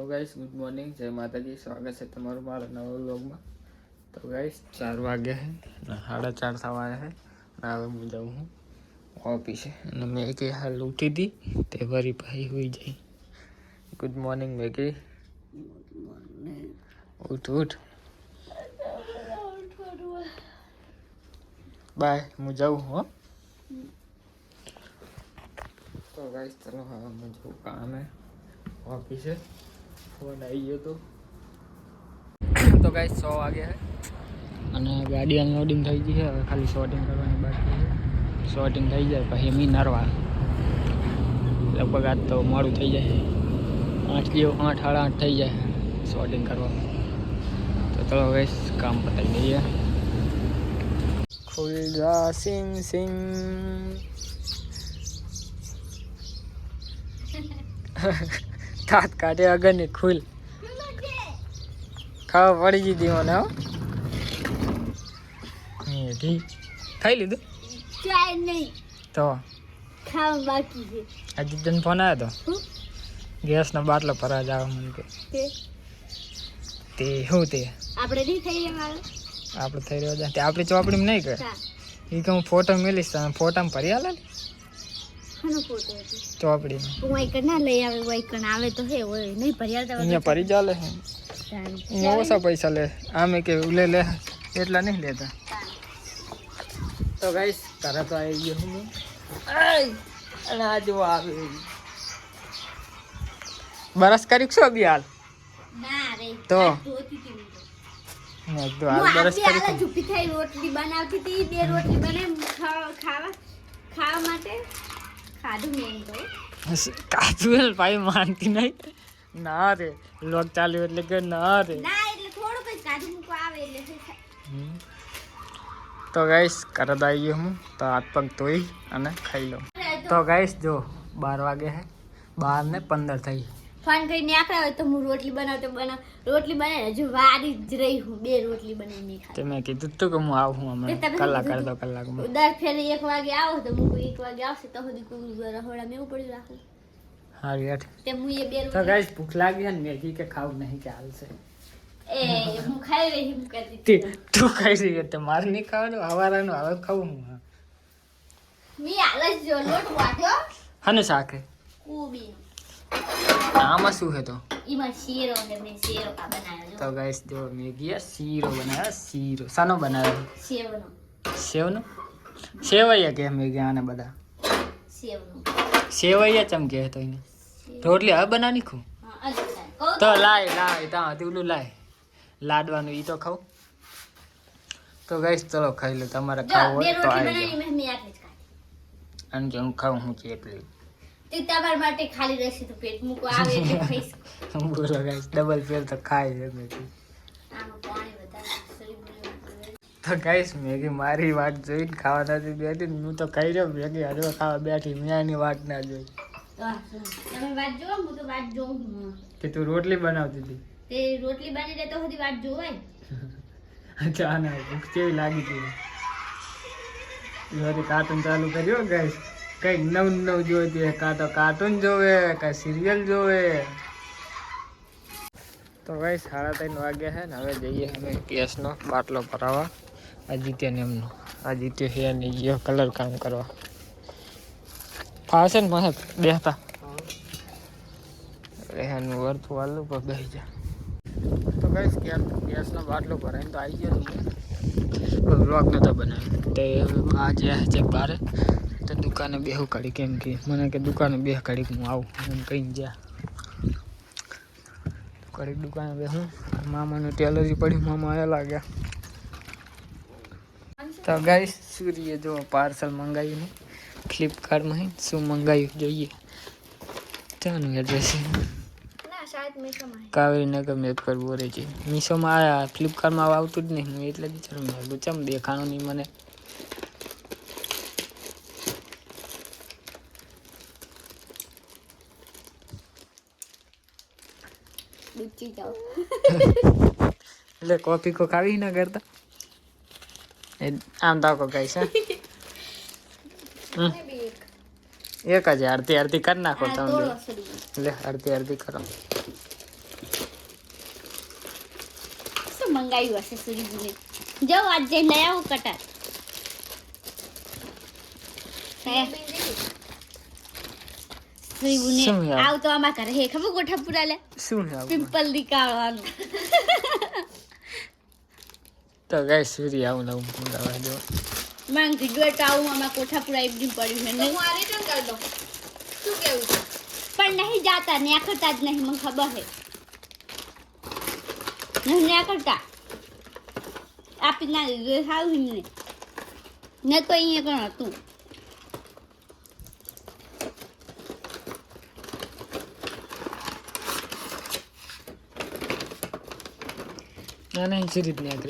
Guys good morning, જય માતાજી. સ્વાગત છે તમારું મારા નવા વ્લોગમાં. તો ગાઈસ 4 વાગ્યા છે, 4:30 થવા આવ્યા છે. હવે હું જાઉં હું ઓફિસે અને મેગી હાલ ઉઠી હતી તે વરી ભાઈ હોઈ જાય. Good morning Maggi. ઉઠ ઉઠ, બાય, હું જાઉં હો. તો ગાઈસ ચલો હવે હું જાઉં કામે ઓફિસે. ફોન આવી ગયો તો ગાઈસ 6 વાગ્યા છે અને ગાડી અનલોડિંગ થઈ ગઈ છે. હવે ખાલી શોર્ટિંગ કરવાની બાકી છે. શોર્ટિંગ થઈ જાય પછી મી નરવા લગભગ આજ તો મોડું થઈ જાય, 8 જેવું 8 સાડા 8 થઈ જાય શોર્ટિંગ કરવામાં. તો ચલો ગાઈસ કામ પતાવી દઈએ. ખુલ જા સિંગ સિંગ. દાંત કાઢે અગર ને ખુલ ખાવા પડી ગઈ મને. ખાઈ લીધું તો ખાવા બાકી છે. હજી તને ફોન આવ્યો તો ગેસનો બાટલો ભરવા જાવ મને કે તે શું તે આપણે નહીં થઈ રહ્યા આપણે થઈ રહ્યો છે તે આપણી ચોપડીમાં નહીં કરે એ કે હું ફોટો મેલીશ તમે ફોટામાં ભરી આલે ને ખાનો ફોટો હતો ચોપડીમાં. હું એક ના લઈ આવે હું એક આવે તો હે હોય નહીં ભરી આવતા અહીંયા ભરી ચાલે અહીંયા ઓછા પૈસા લે આમે કે લે લે એટલા નહીં લેતા. તો ગાઈસ ઘરે તો આવી ગયો હું અને આ જો આવે બરસ કરી છો બી હાલ ના રે તો ધોતી હતી મેં એકદમ હાલ બરસ કરી હું ઝૂપી થઈ રોટલી બનાવતી હતી. 2 રોટલી બને ખાવા માટે ખાધું મેં તો કાજુ ભાઈ માનતી નહીં. ના રે લોક ચાલ્યું એટલે કે ના રે ના એટલે થોડું કઈ કાજુ મૂકો આવે એટલે તો ગાઈસ ઘરે તો આવી ગયો હું તો હાથ પગ ધોઈ અને ખાઈ લઉં. તો ગાઈસ જો 12 વાગે છે, 12:15 થઈ. ફોન કરીને આખરા હોય તો હું રોટલી રોટલી બનાવી હજુ વારી જ રહી હું 2 રોટલી બનાવીને ખાઈ. તે મેં કીધું તું કે હું આવું હમણાં કલાક અડધો કલાકમાં. દર ફેરે 1 વાગે આવો તો હું 1 વાગે આવશે તો સુધી કોઈ રહોડા મેં પડ્યું રાખું. હા યાર તે હું એ 2 તો ગાઈસ ભૂખ લાગી છે ને મેગી કે ખાવું નહીં કે હાલશે એ હું ખાઈ રહી હું કરતી તું ખાઈ રહી છે મારે નહીં ખાવાનું હવારાનું હવે ખાવું હું. મી આલસ જો લોટ વાટ્યો હને શાક હે કોબી આમાં શું છે તો ઈમાં શીરો હે મેં શીરો કા બનાવ્યો તો ગાઈસ જો મેગી શીરો બનાવ્યો. શીરો સાનો બનાવ્યો? સેવનો સેવનો સેવૈયા કે મેગી આને બધા સેવનો સેવૈયા ચમ કે તો એને રોટલી હવે બનાવી ખું હા અચ્છા તો લાય ત્યાં હતું લાય લાડવાનું ઈ તો ખાવ. તો ગાઈસ ચલો ખાઈ લો તમારે ખાવું હોય તો આવી જાઓ. મેં આટલી જ ખાધી અને જો હું ખાઉં હું ચેટલી તે તમાર માટે ખાલી રહેશે તો પેટ મૂકો આવે એટલે ખાઈશ. બોલો ગાઈસ ડબલ ફેર તો ખાઈ છે મેગી. આમાં પાણી વધારે શરીર બોલે. તો ગાઈસ મેગી મારી વાટ જોઈને ખાવા નથી બેઠી હું તો ખાઈ રહ્યો મેગી હજુ ખાવા બેઠી મેં એની વાટ ના જોઈ. તમે વાત જો હું તો વાત જોઉં હું કે તું રોટલી બનાવતી હતી તે રોટલી બની રહે તો સુધી વાત જોવાય. અચ્છા ના ભૂખ કેવી લાગી હતી એ કાર્ટૂન ચાલુ કર્યો ગાઈસ. કંઈક નવું જોઈતી કાં તો કાર્ટૂન જોવે કાં સિરિયલ જોવે. તો ગાઈસ 3:30 વાગ્યા છે ને હવે જઈએ અમે ગેસનો બાટલો ભરાવા આદિત્યને એમનો. આદિત્ય છે ને ગયો કલર કામ કરવા ફાવશે ને મને બેસતા રેહાનું વર્તું વાલું પર બેસી જા. તો ગાઈસ ગેસનો બાટલો ભરાઈને તો આવી ગયો બ્લોગ નતો બનાવ્યો તે આજે છે બારે તો દુકાને બેહું કાઢી કેમ કે મને કે દુકાને બેહ કાઢી હું આવું એમ કહીને જ્યાં કડીક દુકાને બેહું. મામાનું ટેલરી પડી મામા આવ્યા લાગ્યા. તો ગાઈસ સૂર્ય જો પાર્સલ મંગાવ્યું ને ફ્લિપકાર્ટમાં શું મંગાવ્યું જોઈએ ત્યાંનું એડ્રેસ કાવેરીનગર મેપ પર બોરે છે. મીશોમાં આવ્યા ફ્લિપકાર્ટમાં આવતું જ નહીં હું એટલે જ ચમ દેખાણું નહીં મને. એટલે કોફી કો ખાવી ના કરતા આમ તાકો ગાઈસ હા 1000 આરતી કરી નાખો તમે લે આરતી કરો. મંગાવ્યું હશે સુરીજીને. જાઓ આજ જઈને લઈ આવું કટર. સુરીબુને શું યાર? આવ તો આમાં કરે હે ખબર ગોઠા પૂરા લે શું છે આવું? પિમ્પલ નીકાળવાનું. તો ગાઈસ સૂરી આવું નવું મંગાવવા દો. માંગતી ગોટ આવું આમાં કોઠા પૂરા એકદમ પડ્યું છે નહીં. હું આ રિટર્ન કરી દઉં. શું કેવું છે? પણ નહીં જાતા ન્યા કરતા જ નહીં મને ખબર હે. નહીં ન્યા કરતા આપી ના દીધું સારું એમને ન તો અહીંયા પણ હતું. ના નહીં સૂરી જ નહીં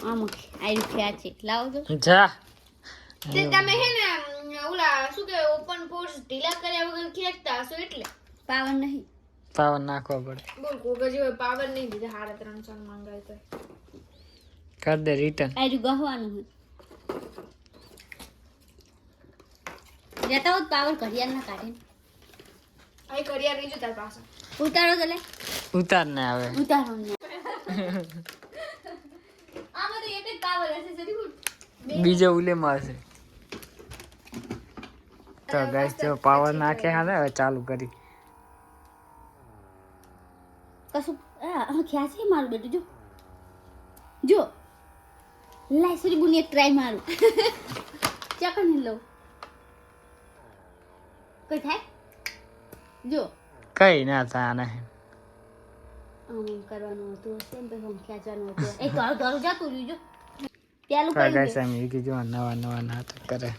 આમ આવી થયા છે લાવો તો. જા તે તમે હે ને ઓલા શું કે ઓપન પોર્સ ઢીલા કર્યા વગર ખેંચતા હશો એટલે પાવર નહીં. પાવર નાખવો પડે. બોલ કોગર જેવો પાવર નહીં દીધા 350 માંગાય તો કર દે રિટર્ન. આયરું ગહવાનું હોય. જતા હોત પાવર ઘડિયાળ ના કાઢે. અહીં કરિયાર નહીં જો તાર પાસે ઉતારો તો લે ઉતાર ને આવે. ઉતારો ને. આમાં તો એક જ પાવર હશે સરી. બીજો ઉલેમાં હશે. તો ગાઈસ જો પાવર નાખે હા ને હવે ચાલુ કરી. કશું ખ્યાલ છે મારું બેટું જો જો લાય સરી બુની એક ટ્રાય મારું. ચકન ને લો કઈ થાય જો કઈ ના થાય ને. આમ કરવાનું હતું હશે ને પછી આમ ખેંચવાનું હતું. એ તો આવું તારું જાતું રહ્યું જો પેલું તો કરી ગાઈસ દે. એમ એ કીધું નવા નવા નાટક કરે.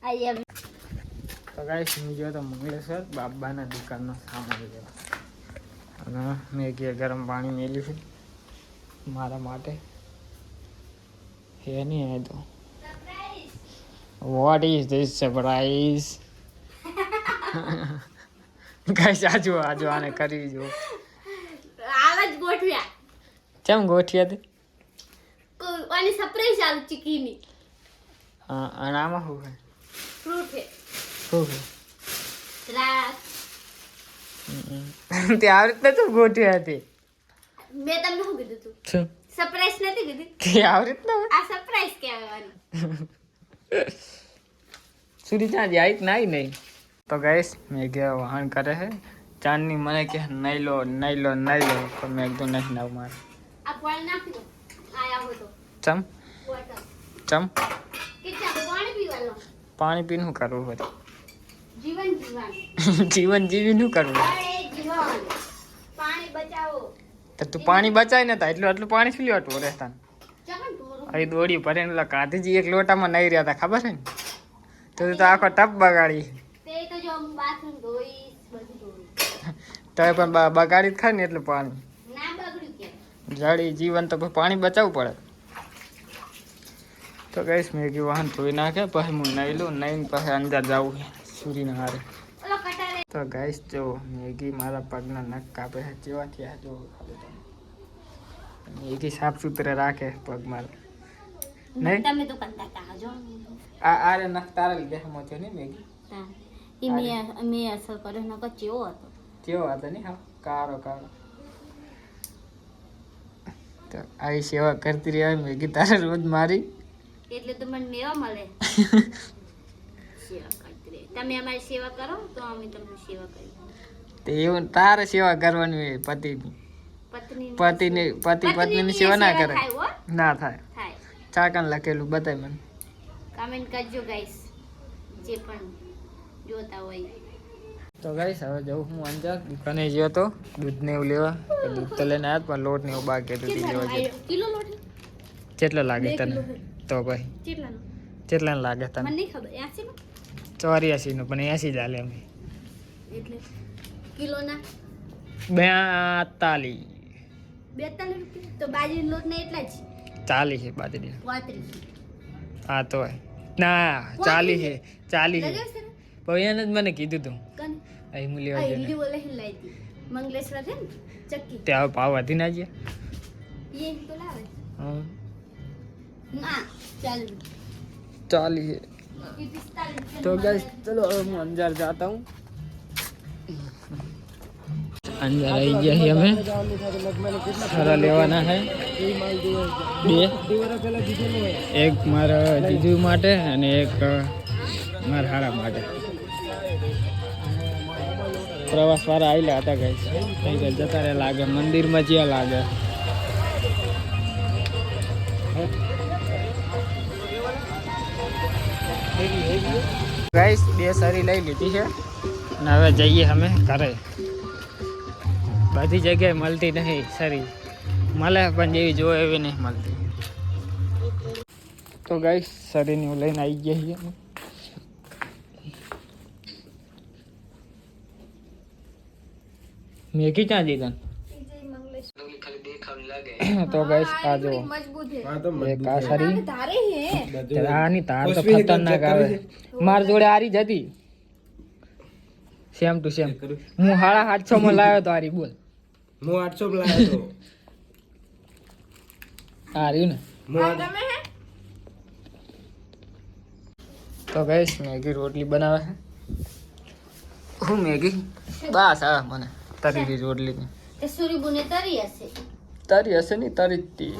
આઈ એમ તો ગાઈસ હું ગયો તો મંગળેશ્વર બાબાના દુકાનનો સામાન લેવા. અને મેગીએ ગરમ પાણી મેલ્યું છે મારા માટે. હે નહીં આ તો what is this surprise. Guys આજો આજો આને કરી જો. આવા જ ગોઠવ્યા કેમ ગોઠી હતી? આની સરપ્રાઈઝ આલુ ચીકીની અને આમાં શું છે? ફ્રૂટ છે શું છે? દ્રાક્ષ. તે આવી રીતના તું ગોઠવી હતી? મેં તમને શું કીધું તું શું સરપ્રાઈઝ નથી કીધી. તે આવી રીતના હોય? આ સરપ્રાઈઝ કહેવાની. સુધી ત્યાં જાય ના નહીં. તો ગાઈસ મેં ગયા વાહન કરે છે ચાંદની મને કે નહીં લો નહીં લો નહીં લો પણ મેં એકદમ નહીં નાવ મારે. આ પાણી નાખી દો આયા હો તો ચમ બોટલ ચમ કેટલા પાણી પીવાનું પાણી પીને શું કરવું હોય? જીવન જીવન જીવન જીવી શું કરવું? અરે જીવન પાણી બચાવો. તો તું પાણી બચાય ને એટલું આટલું પાણી પી લેવાતું રહેતા. ચકન ઢોરું અહીં દોડી ભરે ને કાંધીજી એક લોટામાં નહીં રહ્યા હતા ખબર છે ને? તો તું તો આખો ટપ બગાડી. તે તો જો હું બાથરૂમ ધોઈશ બધું ધોઈશ. તો એ પણ બગાડી જ ખાય ને એટલું પાણી. ના બગડ્યું કે જડી જીવન તો પછી પાણી બચાવવું પડે. તો કહીશ મેં કે વાહન ધોઈ નાખે પછી હું નહીં લઉં નહીં પછી અંદર જવું સૂરીને હારે. ઓલો કટારે તો ગાઈસ જો મેગી મારા પગના નખ કાપે છે જેવા થયા જો ખાલી તમે. મેગી સાફ સુથરે રાખે પગ મારા. નહીં તમે તો કંતા કા જો આ આરે નખ તારા લીધે હમો થયો ને મેગી. હા ઈ મેં અસર કર્યો નકો ચેવો હતો. કેવો હતો ને હા કારો કારો. તો આવી સેવા કરતી રહ્યા મેગી તારે રોજ મારી. એટલે તો મને મેવા મળે. સેવા કરતી રહે. તમે અમારી સેવા કરો તો અમે તમને સેવા કરીએ. તે એવું તારે સેવા કરવાની હોય પતિની. પતિ પત્નીની સેવા ના કરે. થાય હો ના થાય. થાય. ચાકન લખેલું બતાય મને. કમેન્ટ કરજો ગાઈસ જે પણ જોતા હોય. તો ગાઈસ હવે જવું હું અંજાર દુકાને ગયો તો દૂધ ને એવું લેવા. દૂધ તો લઈને આવ્યા પણ લોટ ને એવું બાકી હતું તે લેવા ગયો. કિલો લોટ કેટલો લાગે 2 તને? કિલો. તો ભાઈ કેટલાનો કેટલા લાગે મને તને? નહીં ખબર 80 નો 84 નું પણ 80 જ હાલે એમ. એટલે કિલોના 42 રૂપિયા તો બાજરીનો લોટ ને એટલા જ 40 છે બાજરી. 35 હા તો ના 40 છે 40 છે. લગાવશે ને પણ એને જ મને કીધું તું કન અહીં હું લેવા આ ગયો ને. હીરી બોલે હિલ લાઈ દી મંગલેશ્વર છે ને ચક્કી તે હવે ભાવ વધી ના ગયા. ये तो लावे હા ना चल 40 है. ये 45 तो गाइस चलो अब मैं अंदर जाता हूँ. અંદર આવી ગયા છીએ અમે સારા લેવાના છે 2 એક મારા જીજુ માટે અને એક મારા હારા માટે પ્રવાસ વાળા આવેલા હતા ગાઈસ કઈ જતા રહ્યા લાગે મંદિરમાં જ્યાં લાગે ગાઈસ 2 સારી લઈ લીધી છે અને હવે જઈએ અમે ઘરે બધી જગ્યાએ મળતી નહીં સરી મળે પણ જેવી જોવે એવી નહીં મળતી તો ગાઈસ સરીની હું લઈને આવી ગયા છીએ મેગી ક્યાં જઈ તને તો ગાઈસ આ જો એક આ સારી આની તાર તો ખતરનાક આવે માર જોડે આરી જ હતી સેમ ટુ સેમ હું 850 માં લાવ્યો તો આરી બોલ હું 800 માં લાવ્યો તો આ રહ્યું ને તો ગાઈસ મેગી રોટલી બનાવે છે હું મેગી બસ આવે મને તરીની રોટલી એ સુરી બુને તરી હશે તારી હશે નહીં તારી જ તી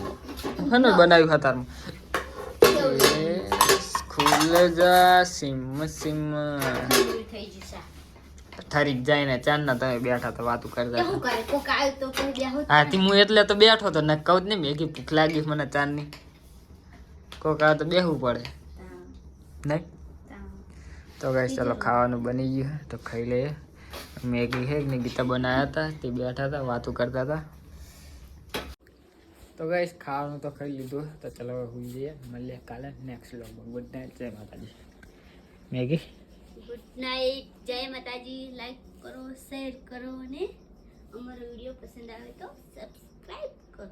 હને બનાવ્યું ખાતારમાં ખુલે જા સિમ સિમ થઈ જશે ઠરીક જાય ને ચાંદના તમે બેઠા તો વાતું કરતા શું કરે કોક આવ્યો તો કહી દે હું હા હું એટલે તો બેઠો તો ને કહું જ ને મેગી ભૂખ લાગી મને ચાંદની કોક આવે તો બેહવું પડે નહીં તો ગાઈસ ચાલો ખાવાનું બની ગયું તો ખાઈ લઈએ મેગી છે ને ગીતા બનાવ્યા હતા તે બેઠા હતા વાતું કરતા હતા તો ગાઈસ ખાવાનું તો ખાઈ લીધું તો ચલો હવે સુઈ જઈએ મળીએ કાલે નેક્સ્ટ વ્લોગમાં ગુડ નાઇટ જય માતાજી મેગી ગુડ નાઇટ જય માતાજી લાઈક કરો શેર કરો અને અમારો વિડિયો પસંદ આવે તો સબસ્ક્રાઇબ કરો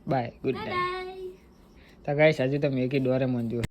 બાય ગુડ નાઇટ બાય તો ગાઈસ હજુ તો મેગી ડોરેમોન જો